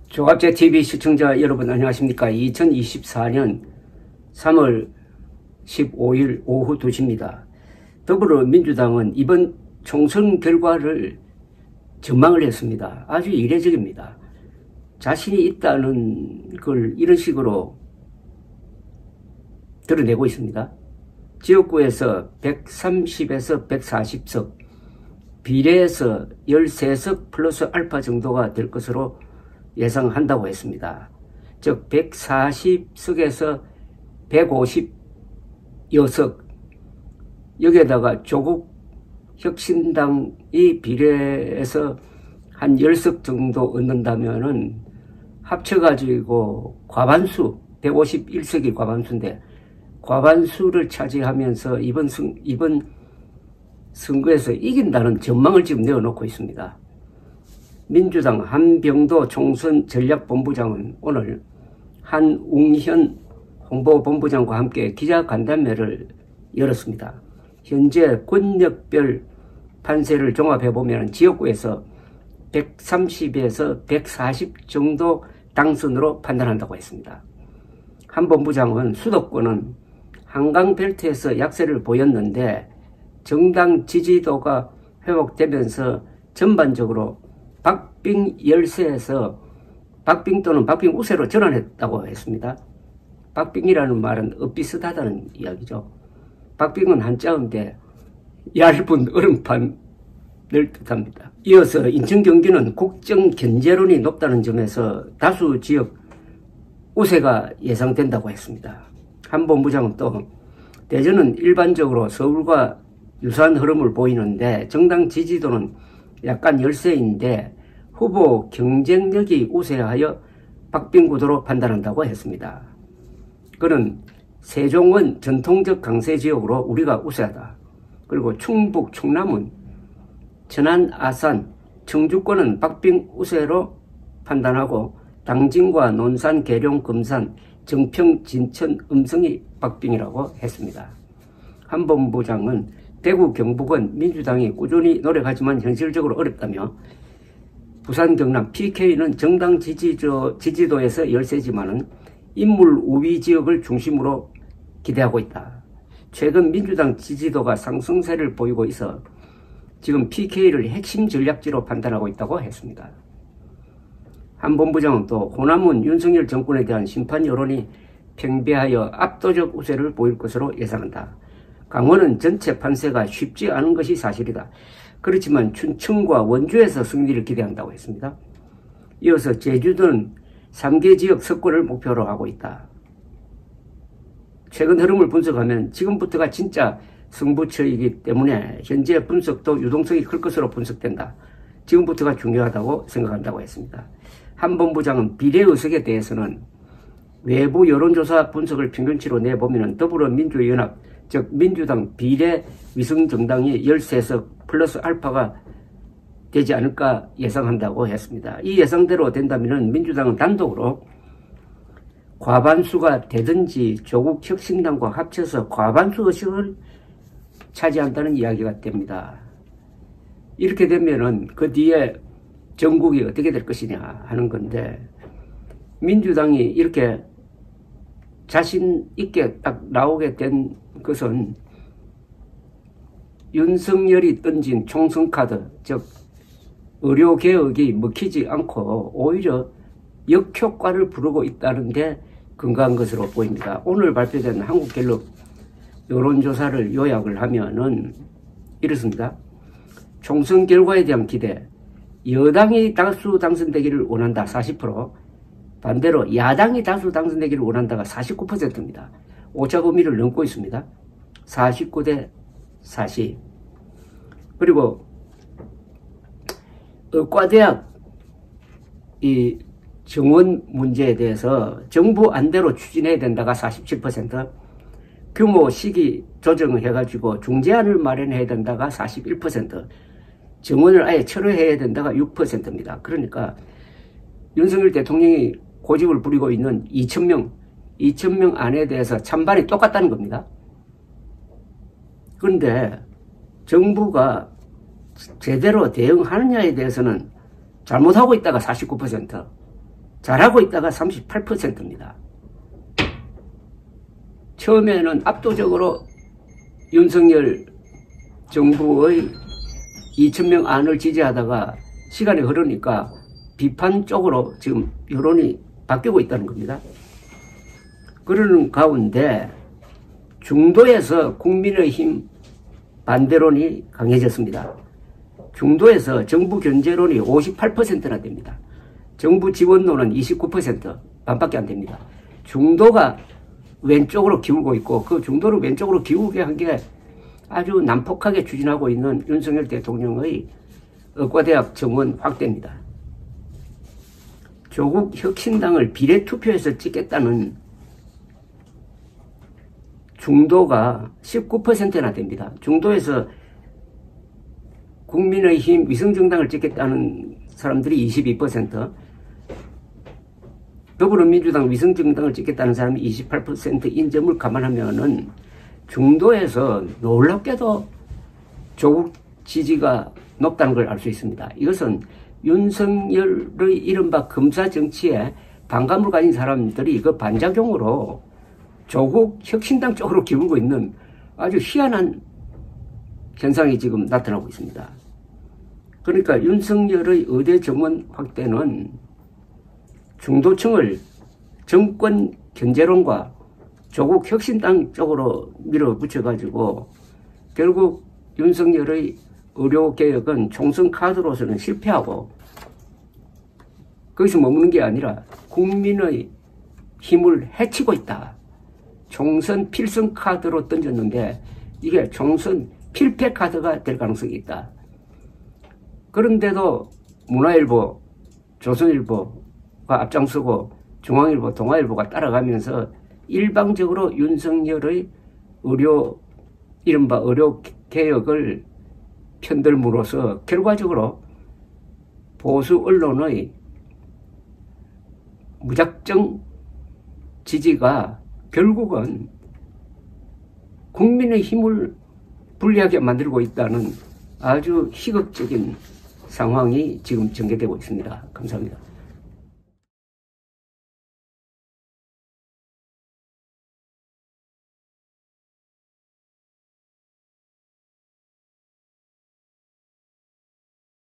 조갑제TV 시청자 여러분 안녕하십니까. 2024년 3월 15일 오후 2시입니다. 더불어민주당은 이번 총선 결과를 전망을 했습니다. 아주 이례적입니다. 자신이 있다는 걸 이런 식으로 드러내고 있습니다. 지역구에서 130에서 140석, 비례에서 13석 플러스 알파 정도가 될 것으로 예상한다고 했습니다. 즉 140석에서 150여석, 여기에다가 조국 혁신당이 비례에서 한 10석 정도 얻는다면은 합쳐가지고 과반수, 151석이 과반수인데 과반수를 차지하면서 이번 선거에서 이긴다는 전망을 지금 내어놓고 있습니다. 민주당 한병도 총선 전략본부장은 오늘 한웅현 홍보본부장과 함께 기자간담회를 열었습니다. 현재 권력별 판세를 종합해보면 지역구에서 130에서 140 정도 당선으로 판단한다고 했습니다. 한 본부장은 수도권은 한강벨트에서 약세를 보였는데 정당 지지도가 회복되면서 전반적으로 박빙 열세에서 박빙 또는 박빙 우세로 전환했다고 했습니다. 박빙이라는 말은 엇비슷하다는 이야기죠. 박빙은 한자어인데 얇은 얼음판을 뜻합니다. 이어서 인천 경기는 국정 견제론이 높다는 점에서 다수 지역 우세가 예상된다고 했습니다. 한 본부장은 또 대전은 일반적으로 서울과 유사한 흐름을 보이는데 정당 지지도는 약간 열세인데 후보 경쟁력이 우세하여 박빙 구도로 판단한다고 했습니다. 그는 세종은 전통적 강세 지역으로 우리가 우세하다. 그리고 충북, 충남은 천안, 아산, 청주권은 박빙 우세로 판단하고 당진과 논산, 계룡, 금산, 정평, 진천, 음성이 박빙이라고 했습니다. 한 본부장은 대구, 경북은 민주당이 꾸준히 노력하지만 현실적으로 어렵다며 부산, 경남, PK는 정당 지지도에서 열세지만은 인물 우위 지역을 중심으로 기대하고 있다. 최근 민주당 지지도가 상승세를 보이고 있어 지금 PK를 핵심 전략지로 판단하고 있다고 했습니다. 한 본부장은 또 호남은 윤석열 정권에 대한 심판 여론이 팽배하여 압도적 우세를 보일 것으로 예상한다. 강원은 전체 판세가 쉽지 않은 것이 사실이다. 그렇지만 춘천과 원주에서 승리를 기대한다고 했습니다. 이어서 제주도는 3개 지역 석권을 목표로 하고 있다. 최근 흐름을 분석하면 지금부터가 진짜 승부처이기 때문에 현재 분석도 유동성이 클 것으로 분석된다. 지금부터가 중요하다고 생각한다고 했습니다. 한 본부장은 비례의석에 대해서는 외부 여론조사 분석을 평균치로 내보면 더불어민주연합, 즉 민주당 비례 위성정당이 13석 플러스 알파가 되지 않을까 예상한다고 했습니다. 이 예상대로 된다면 민주당은 단독으로 과반수가 되든지 조국 혁신당과 합쳐서 과반수 의석을 차지한다는 이야기가 됩니다. 이렇게 되면은 그 뒤에 전국이 어떻게 될 것이냐 하는 건데, 민주당이 이렇게 자신 있게 딱 나오게 된 것은 윤석열이 던진 총선 카드, 즉 의료개혁이 먹히지 않고 오히려 역효과를 부르고 있다는 게 근거한 것으로 보입니다. 오늘 발표된 한국갤럽 여론조사를 요약을 하면은 이렇습니다. 총선 결과에 대한 기대, 여당이 다수 당선되기를 원한다 40%, 반대로 야당이 다수 당선되기를 원한다가 49%입니다. 오차 범위를 넘고 있습니다. 49대 40. 그리고 의과대학 이 정원 문제에 대해서 정부 안대로 추진해야 된다가 47%, 규모 시기 조정을 해가지고 중재안을 마련해야 된다가 41%, 정원을 아예 철회해야 된다가 6%입니다. 그러니까 윤석열 대통령이 고집을 부리고 있는 2,000명 안에 대해서 찬반이 똑같다는 겁니다. 그런데 정부가 제대로 대응하느냐에 대해서는 잘못하고 있다가 49%, 잘하고 있다가 38%입니다. 처음에는 압도적으로 윤석열 정부의 2,000명 안을 지지하다가 시간이 흐르니까 비판 쪽으로 지금 여론이 바뀌고 있다는 겁니다. 그러는 가운데 중도에서 국민의힘 반대론이 강해졌습니다. 중도에서 정부 견제론이 58%나 됩니다. 정부 지원론은 29%, 반밖에 안 됩니다. 중도가 왼쪽으로 기울고 있고, 그 중도를 왼쪽으로 기울게 한 게 아주 난폭하게 추진하고 있는 윤석열 대통령의 의과대학 정원 확대입니다. 조국 혁신당을 비례투표에서 찍겠다는 중도가 19%나 됩니다. 중도에서 국민의힘 위성정당을 찍겠다는 사람들이 22%, 더불어민주당 위성정당을 찍겠다는 사람이 28%인 점을 감안하면은 중도에서 놀랍게도 조국 지지가 높다는 걸 알 수 있습니다. 이것은 윤석열의 이른바 검사 정치에 반감을 가진 사람들이 그 반작용으로 조국 혁신당 쪽으로 기울고 있는 아주 희한한 현상이 지금 나타나고 있습니다. 그러니까 윤석열의 의대 정원 확대는 중도층을 정권 견제론과 조국 혁신당 쪽으로 밀어붙여가지고 결국 윤석열의 의료개혁은 총선 카드로서는 실패하고 거기서 머무는 게 아니라 국민의 힘을 해치고 있다. 총선 필승 카드로 던졌는데 이게 총선 필패 카드가 될 가능성이 있다. 그런데도 문화일보, 조선일보가 앞장서고 중앙일보, 동아일보가 따라가면서 일방적으로 윤석열의 이른바 의료개혁을 편들므로써 결과적으로 보수 언론의 무작정 지지가 결국은 국민의 힘을 불리하게 만들고 있다는 아주 희극적인 상황이 지금 전개되고 있습니다. 감사합니다.